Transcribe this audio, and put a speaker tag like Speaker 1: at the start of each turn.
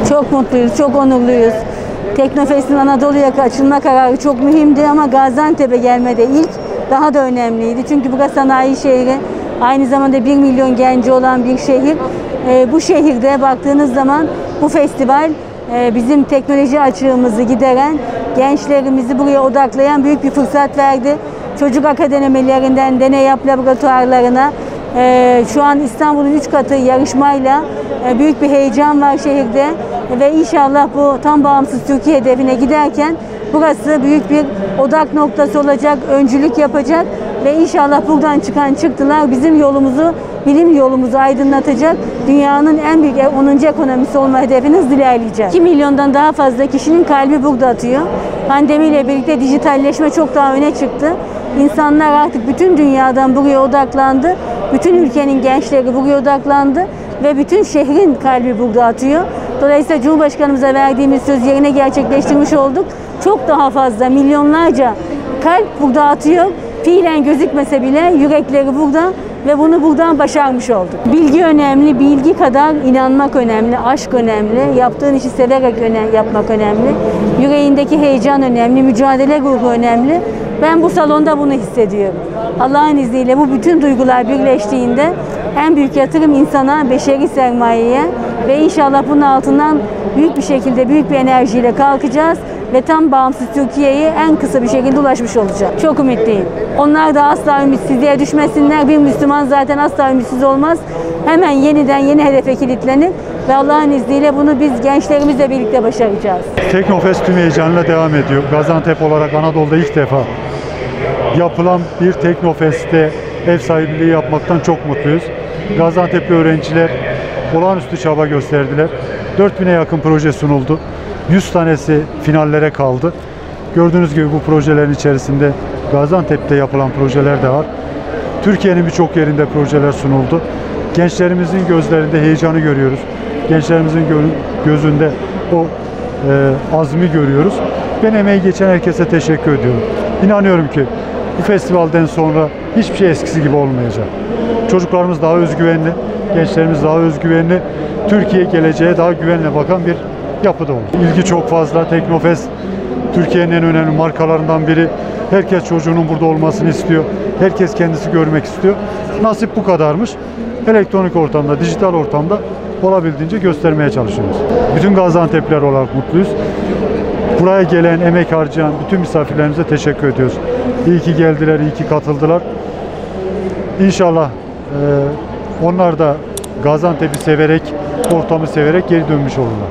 Speaker 1: Çok mutluyuz, çok onurluyuz. Teknofest'in Anadolu'ya açılma kararı çok mühimdi ama Gaziantep'e gelmede ilk daha da önemliydi. Çünkü burası sanayi şehri, aynı zamanda 1 milyon genci olan bir şehir. Bu şehirde baktığınız zaman bu festival bizim teknoloji açığımızı gideren, gençlerimizi buraya odaklayan büyük bir fırsat verdi. Çocuk akademilerinden deney yap laboratuvarlarına, şu an İstanbul'un 3 katı yarışmayla büyük bir heyecan var şehirde ve inşallah bu tam bağımsız Türkiye hedefine giderken burası büyük bir odak noktası olacak, öncülük yapacak ve inşallah buradan çıkan çıktılar bizim yolumuzu, bilim yolumuzu aydınlatacak, dünyanın en büyük 10. ekonomisi olma hedefini hızla ilerleyecek. 2 milyondan daha fazla kişinin kalbi burada atıyor. Pandemiyle birlikte dijitalleşme çok daha öne çıktı. İnsanlar artık bütün dünyadan buraya odaklandı. Bütün ülkenin gençleri buraya odaklandı ve bütün şehrin kalbi burada atıyor. Dolayısıyla Cumhurbaşkanımıza verdiğimiz söz yerine gerçekleştirmiş olduk. Çok daha fazla, milyonlarca kalp burada atıyor. Fiilen gözükmese bile yürekleri burada ve bunu buradan başarmış olduk. Bilgi önemli, bilgi kadar inanmak önemli, aşk önemli, yaptığın işi severek yapmak önemli, yüreğindeki heyecan önemli, mücadele ruhu önemli. Ben bu salonda bunu hissediyorum. Allah'ın izniyle bu bütün duygular birleştiğinde en büyük yatırım insana, beşeri sermayeye ve inşallah bunun altından büyük bir şekilde, büyük bir enerjiyle kalkacağız ve tam bağımsız Türkiye'ye en kısa bir şekilde ulaşmış olacak. Çok ümitliyim. Onlar da asla ümitsizliğe düşmesinler. Bir Müslüman zaten asla ümitsiz olmaz. Hemen yeniden yeni hedefe kilitlenir ve Allah'ın izniyle bunu biz gençlerimizle birlikte başaracağız.
Speaker 2: Teknofest tüm heyecanla devam ediyor. Gaziantep olarak Anadolu'da ilk defa yapılan bir Teknofest'te ev sahipliği yapmaktan çok mutluyuz. Gaziantep'li öğrenciler olağanüstü çaba gösterdiler. 4000'e yakın proje sunuldu. 100 tanesi finallere kaldı. Gördüğünüz gibi bu projelerin içerisinde Gaziantep'te yapılan projeler de var. Türkiye'nin birçok yerinde projeler sunuldu. Gençlerimizin gözlerinde heyecanı görüyoruz. Gençlerimizin gözünde o azmi görüyoruz. Ben emeği geçen herkese teşekkür ediyorum. İnanıyorum ki bu festivalden sonra hiçbir şey eskisi gibi olmayacak. Çocuklarımız daha özgüvenli, gençlerimiz daha özgüvenli, Türkiye geleceğe daha güvenle bakan bir yapıda oldu. İlgi çok fazla. Teknofest Türkiye'nin en önemli markalarından biri. Herkes çocuğunun burada olmasını istiyor. Herkes kendisi görmek istiyor. Nasip bu kadarmış. Elektronik ortamda, dijital ortamda olabildiğince göstermeye çalışıyoruz. Bütün Gaziantep'liler olarak mutluyuz. Buraya gelen, emek harcayan bütün misafirlerimize teşekkür ediyoruz. İyi ki geldiler, iyi ki katıldılar. İnşallah onlar da Gaziantep'i severek, ortamı severek geri dönmüş olurlar.